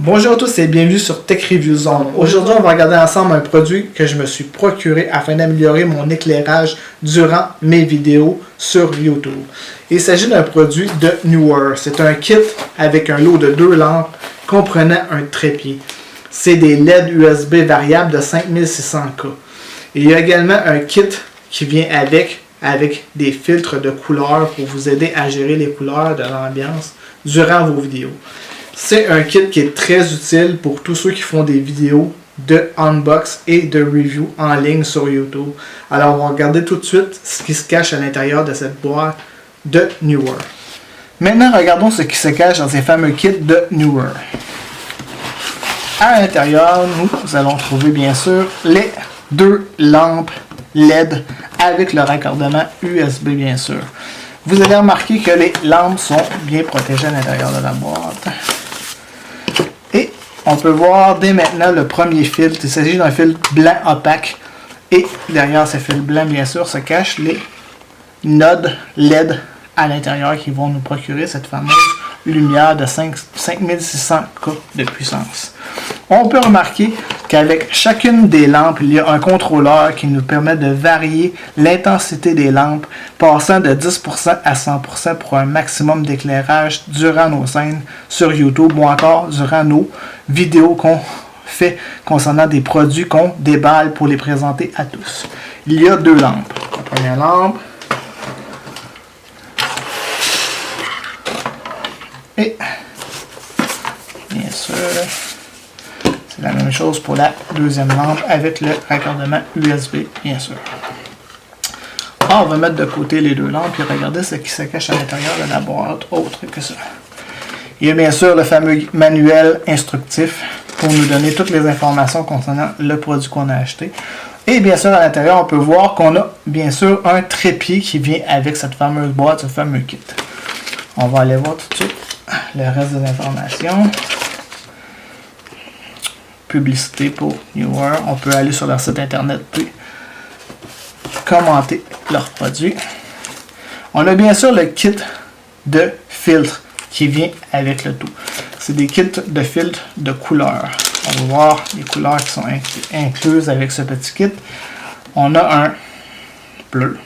Bonjour à tous et bienvenue sur Tech Review Zone. Aujourd'hui, on va regarder ensemble un produit que je me suis procuré afin d'améliorer mon éclairage durant mes vidéos sur YouTube. Il s'agit d'un produit de Neewer. C'est un kit avec un lot de 2 lampes comprenant un trépied. C'est des LED USB variables de 5600K. Il y a également un kit qui vient avec des filtres de couleurs pour vous aider à gérer les couleurs de l'ambiance durant vos vidéos. C'est un kit qui est très utile pour tous ceux qui font des vidéos de unbox et de review en ligne sur YouTube. Alors, on va regarder tout de suite ce qui se cache à l'intérieur de cette boîte de Neewer. Maintenant, regardons ce qui se cache dans ces fameux kits de Neewer. À l'intérieur, nous allons trouver bien sûr les 2 lampes LED avec le raccordement USB bien sûr. Vous allez remarquer que les lampes sont bien protégées à l'intérieur de la boîte. Et on peut voir dès maintenant le premier filtre. Il s'agit d'un filtre blanc opaque. Et derrière ce filtre blanc, bien sûr, se cachent les nodes LED à l'intérieur qui vont nous procurer cette fameuse lumière de 5600K de puissance. On peut remarquer qu'avec chacune des lampes, il y a un contrôleur qui nous permet de varier l'intensité des lampes, passant de 10% à 100% pour un maximum d'éclairage durant nos scènes sur YouTube ou encore durant nos vidéos qu'on fait concernant des produits qu'on déballe pour les présenter à tous. Il y a 2 lampes. La première lampe et bien sûr, c'est la même chose pour la deuxième lampe avec le raccordement USB, bien sûr. Alors, on va mettre de côté les 2 lampes et regarder ce qui se cache à l'intérieur de la boîte, autre que ça. Il y a bien sûr le fameux manuel instructif pour nous donner toutes les informations concernant le produit qu'on a acheté. Et bien sûr, à l'intérieur, on peut voir qu'on a bien sûr un trépied qui vient avec cette fameuse boîte, ce fameux kit. On va aller voir tout de suite le reste des informations. Publicité pour Neewer. On peut aller sur leur site internet puis commenter leurs produits. On a bien sûr le kit de filtres qui vient avec le tout. C'est des kits de filtres de couleurs. On va voir les couleurs qui sont incluses avec ce petit kit. On a un bleu.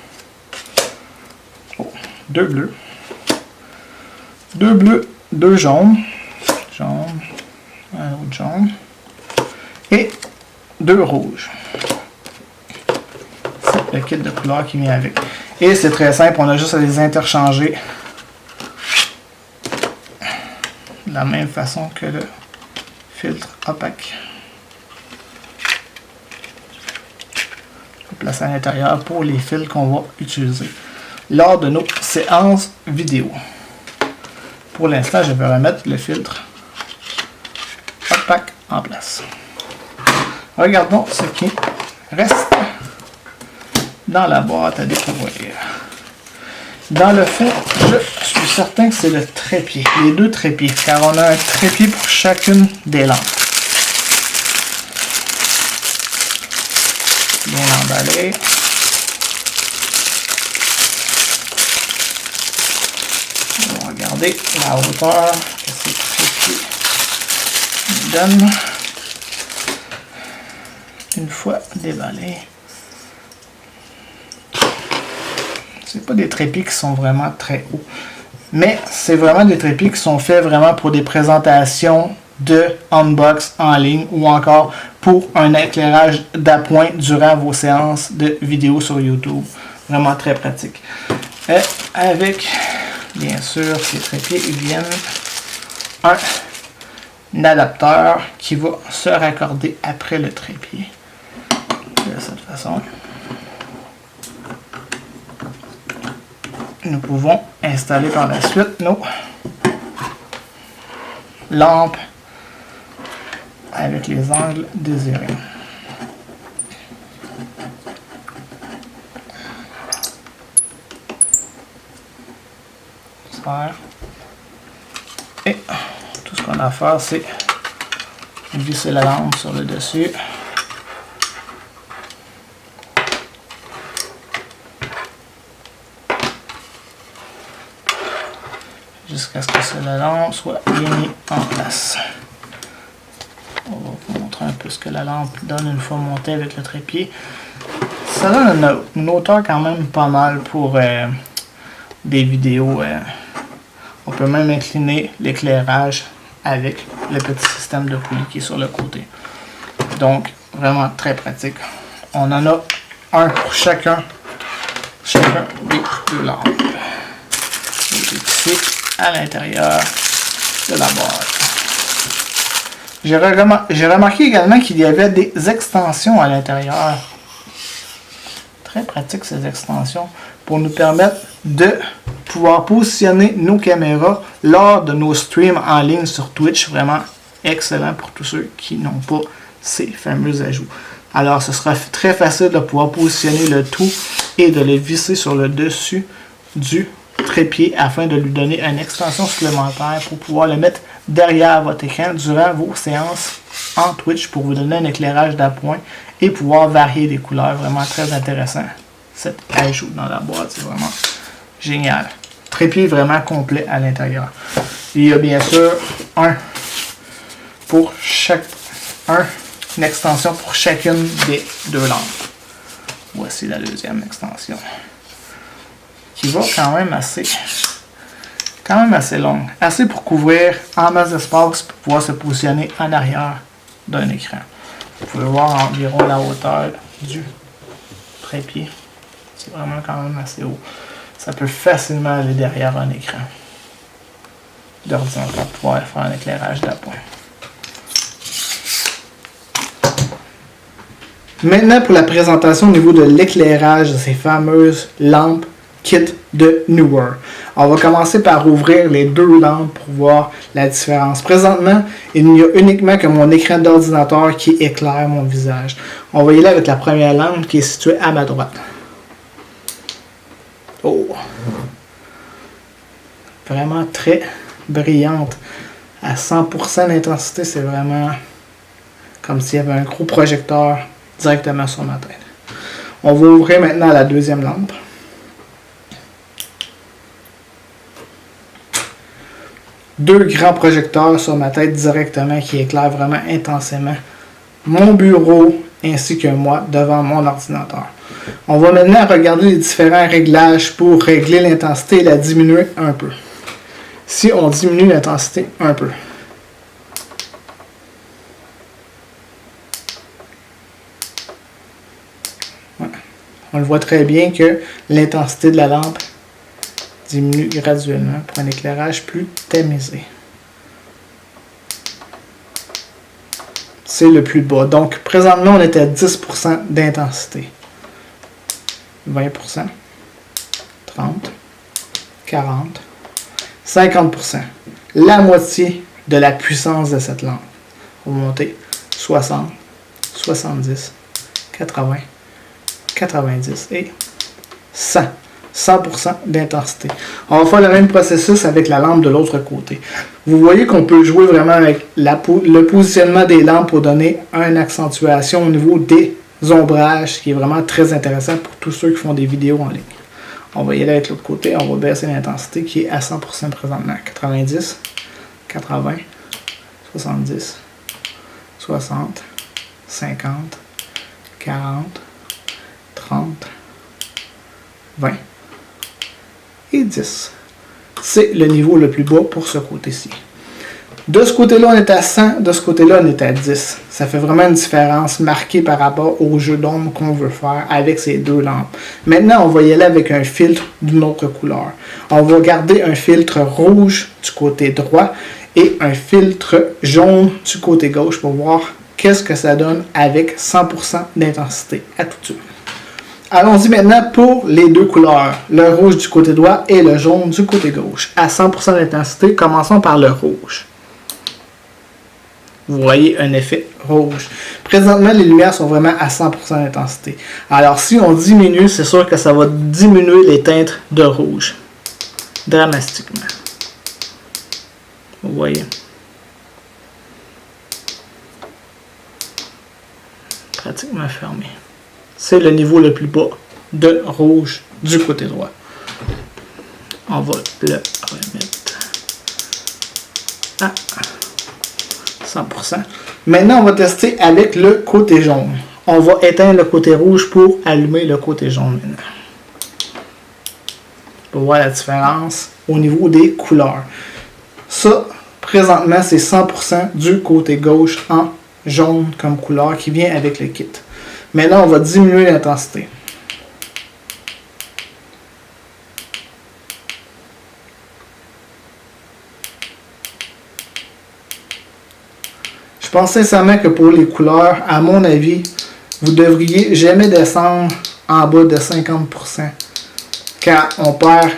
2 bleus. 2 bleus, 2 jaunes. Jaune. Un autre jaune. Et 2 rouges. C'est le kit de couleurs qui vient avec. Et c'est très simple, on a juste à les interchanger de la même façon que le filtre opaque. On place à l'intérieur pour les fils qu'on va utiliser lors de nos séances vidéo. Pour l'instant, je vais remettre le filtre opaque en place. Regardons ce qui reste dans la boîte à découvrir. Dans le fond, je suis certain que c'est le trépied, les 2 trépieds, car on a un trépied pour chacune des lampes. Bien emballé. On va regarder la hauteur que ces trépieds nous donnent. Une fois déballé. C'est pas des trépieds qui sont vraiment très hauts. Mais c'est vraiment des trépieds qui sont faits vraiment pour des présentations de unbox en ligne ou encore pour un éclairage d'appoint durant vos séances de vidéos sur YouTube. Vraiment très pratique. Et avec, bien sûr, ces trépieds, ils viennent un adapteur qui va se raccorder après le trépied. De cette façon. Nous pouvons installer par la suite nos lampes avec les angles désirés. Et tout ce qu'on a à faire, c'est visser la lampe sur le dessus. Jusqu'à ce que la lampe soit bien mise en place. peu ce que la lampe donne une fois montée avec le trépied. Ça donne une hauteur quand même pas mal pour des vidéos. On peut même incliner l'éclairage avec le petit système de poulie qui est sur le côté. Donc, vraiment très pratique. On en a un pour chacun des deux lampes. Ici, à l'intérieur de la boîte. J'ai remarqué également qu'il y avait des extensions à l'intérieur. Très pratique ces extensions pour nous permettre de pouvoir positionner nos caméras lors de nos streams en ligne sur Twitch. Vraiment excellent pour tous ceux qui n'ont pas ces fameux ajouts. Alors ce sera très facile de pouvoir positionner le tout et de le visser sur le dessus du trépied afin de lui donner une extension supplémentaire pour pouvoir le mettre derrière votre écran durant vos séances en Twitch pour vous donner un éclairage d'appoint et pouvoir varier les couleurs. Vraiment très intéressant cet ajout dans la boîte, c'est vraiment génial. Trépied vraiment complet à l'intérieur. Il y a bien sûr une extension pour chacune des deux lampes. Voici la deuxième extension qui va quand même assez longue. Assez pour couvrir en masse d'espace pour pouvoir se positionner en arrière d'un écran. Vous pouvez voir environ la hauteur du trépied. C'est vraiment quand même assez haut. Ça peut facilement aller derrière un écran d'ordinateur pour pouvoir faire un éclairage d'appoint. Maintenant pour la présentation au niveau de l'éclairage de ces fameuses lampes kit de Neewer. On va commencer par ouvrir les deux lampes pour voir la différence. Présentement, il n'y a uniquement que mon écran d'ordinateur qui éclaire mon visage. On va y aller avec la première lampe qui est située à ma droite. Oh! Vraiment très brillante. À 100% d'intensité, c'est vraiment comme s'il y avait un gros projecteur directement sur ma tête. On va ouvrir maintenant la deuxième lampe. Deux grands projecteurs sur ma tête directement qui éclairent vraiment intensément mon bureau ainsi que moi devant mon ordinateur. On va maintenant regarder les différents réglages pour régler l'intensité et la diminuer un peu. Si on diminue l'intensité un peu, on le voit très bien que l'intensité de la lampe diminue graduellement pour un éclairage plus tamisé. C'est le plus bas. Donc, présentement, on est à 10% d'intensité. 20%, 30, 40, 50%. La moitié de la puissance de cette lampe. On va monter 60, 70, 80, 90 et 100. 100% d'intensité. On va faire le même processus avec la lampe de l'autre côté. Vous voyez qu'on peut jouer vraiment avec le positionnement des lampes pour donner une accentuation au niveau des ombrages, qui est vraiment très intéressant pour tous ceux qui font des vidéos en ligne. On va y aller avec l'autre côté, on va baisser l'intensité qui est à 100% présentement. 90, 80, 70, 60, 50, 40, 30, 20. Et 10. C'est le niveau le plus bas pour ce côté-ci. De ce côté-là, on est à 100. De ce côté-là, on est à 10. Ça fait vraiment une différence marquée par rapport au jeu d'ombre qu'on veut faire avec ces deux lampes. Maintenant, on va y aller avec un filtre d'une autre couleur. On va garder un filtre rouge du côté droit et un filtre jaune du côté gauche pour voir qu'est-ce que ça donne avec 100% d'intensité. À tout de suite. Allons-y maintenant pour les deux couleurs, le rouge du côté droit et le jaune du côté gauche. À 100% d'intensité, commençons par le rouge. Vous voyez un effet rouge. Présentement, les lumières sont vraiment à 100% d'intensité. Alors, si on diminue, c'est sûr que ça va diminuer les teintes de rouge. Dramatiquement. Vous voyez. Pratiquement fermé. C'est le niveau le plus bas de rouge du côté droit. On va le remettre à 100%. Maintenant, on va tester avec le côté jaune. On va éteindre le côté rouge pour allumer le côté jaune maintenant. Pour voir la différence au niveau des couleurs. Ça, présentement, c'est 100% du côté gauche en jaune comme couleur qui vient avec le kit. Maintenant, on va diminuer l'intensité. Je pense sincèrement que pour les couleurs, à mon avis, vous devriez jamais descendre en bas de 50%. Car on perd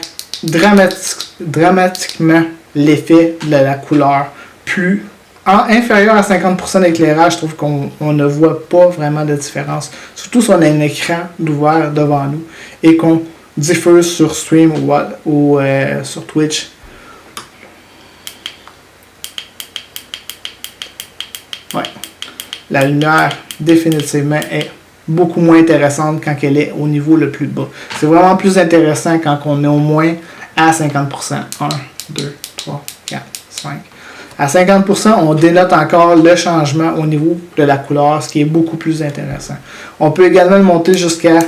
dramatiquement l'effet de la couleur. Plus inférieur à 50% d'éclairage, je trouve qu'on ne voit pas vraiment de différence. Surtout si on a un écran ouvert devant nous et qu'on diffuse sur stream ou sur Twitch. Ouais. La lumière définitivement est beaucoup moins intéressante quand elle est au niveau le plus bas. C'est vraiment plus intéressant quand on est au moins à 50%. 1, 2, 3, 4, 5. À 50%, on dénote encore le changement au niveau de la couleur, ce qui est beaucoup plus intéressant. On peut également le monter jusqu'à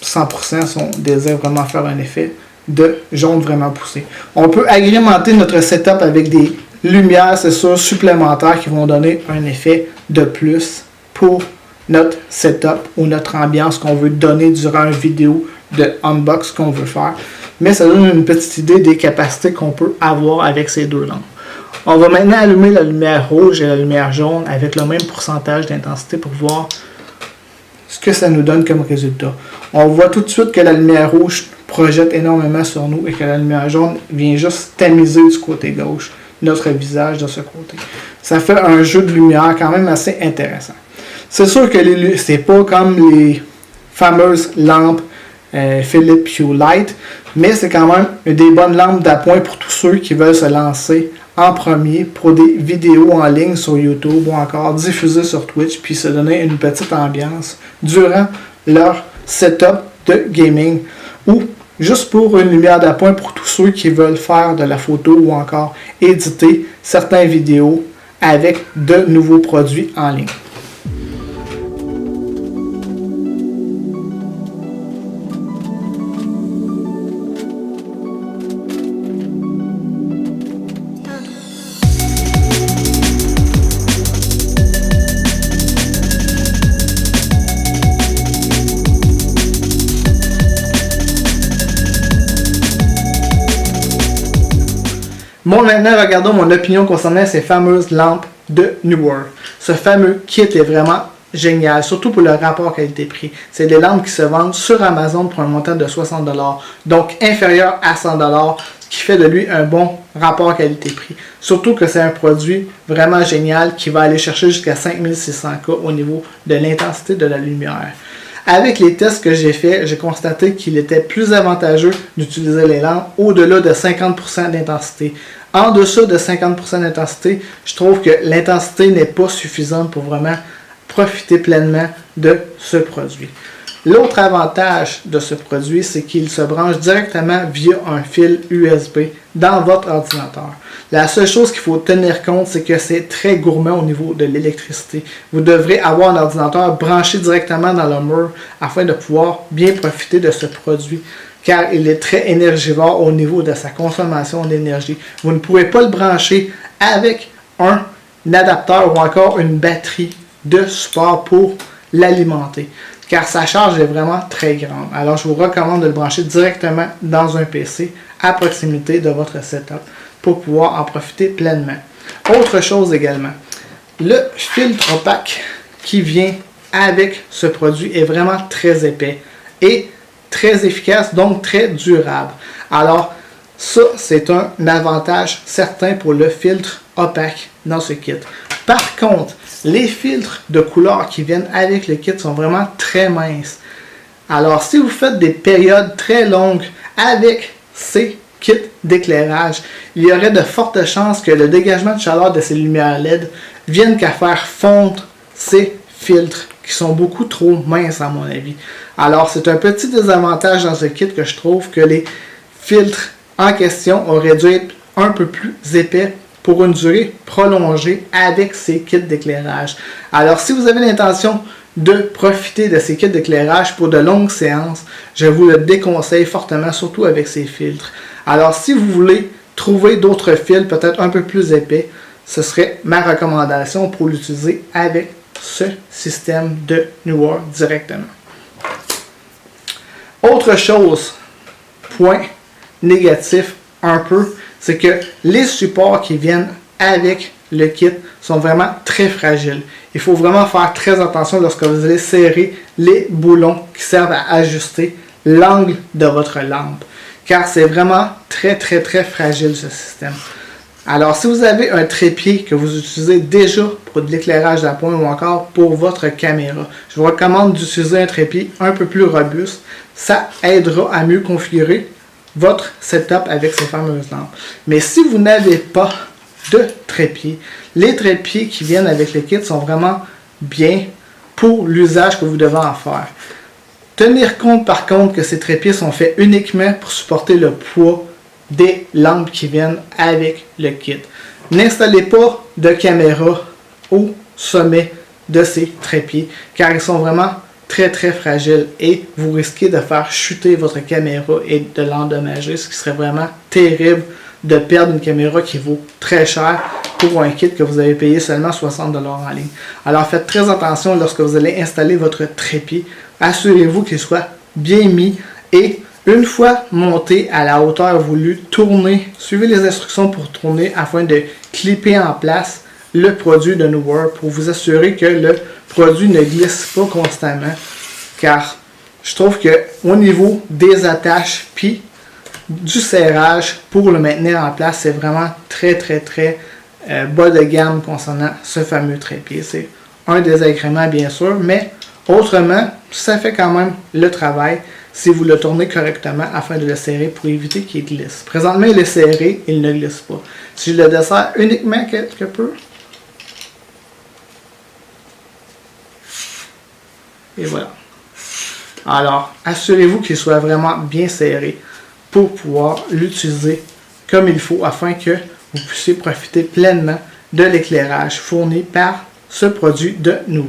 100% si on désire vraiment faire un effet de jaune vraiment poussé. On peut agrémenter notre setup avec des lumières, c'est sûr, supplémentaires qui vont donner un effet de plus pour notre setup ou notre ambiance qu'on veut donner durant une vidéo de unbox qu'on veut faire. Mais ça donne une petite idée des capacités qu'on peut avoir avec ces deux lampes. On va maintenant allumer la lumière rouge et la lumière jaune avec le même pourcentage d'intensité pour voir ce que ça nous donne comme résultat. On voit tout de suite que la lumière rouge projette énormément sur nous et que la lumière jaune vient juste tamiser du côté gauche notre visage de ce côté. Ça fait un jeu de lumière quand même assez intéressant. C'est sûr que c'est pas comme les fameuses lampes Philips Hue Light, mais c'est quand même des bonnes lampes d'appoint pour tous ceux qui veulent se lancer en premier pour des vidéos en ligne sur YouTube ou encore diffuser sur Twitch puis se donner une petite ambiance durant leur setup de gaming ou juste pour une lumière d'appoint pour tous ceux qui veulent faire de la photo ou encore éditer certaines vidéos avec de nouveaux produits en ligne. Bon, maintenant, regardons mon opinion concernant ces fameuses lampes de Neewer. Ce fameux kit est vraiment génial, surtout pour le rapport qualité-prix. C'est des lampes qui se vendent sur Amazon pour un montant de 60$, donc inférieur à 100$, ce qui fait de lui un bon rapport qualité-prix. Surtout que c'est un produit vraiment génial qui va aller chercher jusqu'à 5600K au niveau de l'intensité de la lumière. Avec les tests que j'ai faits, j'ai constaté qu'il était plus avantageux d'utiliser les lampes au-delà de 50% d'intensité. En dessous de 50% d'intensité, je trouve que l'intensité n'est pas suffisante pour vraiment profiter pleinement de ce produit. L'autre avantage de ce produit, c'est qu'il se branche directement via un fil USB dans votre ordinateur. La seule chose qu'il faut tenir compte, c'est que c'est très gourmand au niveau de l'électricité. Vous devrez avoir un ordinateur branché directement dans le mur afin de pouvoir bien profiter de ce produit, car il est très énergivore au niveau de sa consommation d'énergie. Vous ne pouvez pas le brancher avec un adapteur ou encore une batterie de support pour l'alimenter, car sa charge est vraiment très grande. Alors je vous recommande de le brancher directement dans un PC à proximité de votre setup pour pouvoir en profiter pleinement. Autre chose également, le filtre opaque qui vient avec ce produit est vraiment très épais et très efficace, donc très durable. Alors ça, c'est un avantage certain pour le filtre opaque dans ce kit. Par contre, les filtres de couleur qui viennent avec le kit sont vraiment très minces. Alors, si vous faites des périodes très longues avec ces kits d'éclairage, il y aurait de fortes chances que le dégagement de chaleur de ces lumières LED vienne qu'à faire fondre ces filtres qui sont beaucoup trop minces à mon avis. Alors, c'est un petit désavantage dans ce kit que je trouve que les filtres en question auraient dû être un peu plus épais pour une durée prolongée avec ces kits d'éclairage. Alors, si vous avez l'intention de profiter de ces kits d'éclairage pour de longues séances, je vous le déconseille fortement, surtout avec ces filtres. Alors, si vous voulez trouver d'autres fils, peut-être un peu plus épais, ce serait ma recommandation pour l'utiliser avec ce système de Neewer directement. Autre chose, point négatif un peu, c'est que les supports qui viennent avec le kit sont vraiment très fragiles. Il faut vraiment faire très attention lorsque vous allez serrer les boulons qui servent à ajuster l'angle de votre lampe, car c'est vraiment très fragile ce système. Alors, si vous avez un trépied que vous utilisez déjà pour de l'éclairage d'appoint ou encore pour votre caméra, je vous recommande d'utiliser un trépied un peu plus robuste. Ça aidera à mieux configurer votre setup avec ces fameuses lampes. Mais si vous n'avez pas de trépied, les trépieds qui viennent avec le kit sont vraiment bien pour l'usage que vous devez en faire. Tenir compte par contre que ces trépieds sont faits uniquement pour supporter le poids des lampes qui viennent avec le kit. N'installez pas de caméra au sommet de ces trépieds car ils sont vraiment très fragiles et vous risquez de faire chuter votre caméra et de l'endommager, ce qui serait vraiment terrible de perdre une caméra qui vaut très cher pour un kit que vous avez payé seulement 60$ en ligne. Alors faites très attention lorsque vous allez installer votre trépied. Assurez-vous qu'il soit bien mis et une fois monté à la hauteur voulue, tournez, suivez les instructions pour tourner afin de clipper en place le produit de Neewer pour vous assurer que le produit ne glisse pas constamment, car je trouve que au niveau des attaches puis du serrage pour le maintenir en place, c'est vraiment très bas de gamme concernant ce fameux trépied. C'est un désagrément bien sûr, mais autrement, ça fait quand même le travail si vous le tournez correctement afin de le serrer pour éviter qu'il glisse. Présentement, il est serré, il ne glisse pas. Si je le desserre uniquement quelque peu, et voilà. Alors, assurez-vous qu'il soit vraiment bien serré pour pouvoir l'utiliser comme il faut afin que vous puissiez profiter pleinement de l'éclairage fourni par ce produit de Neewer.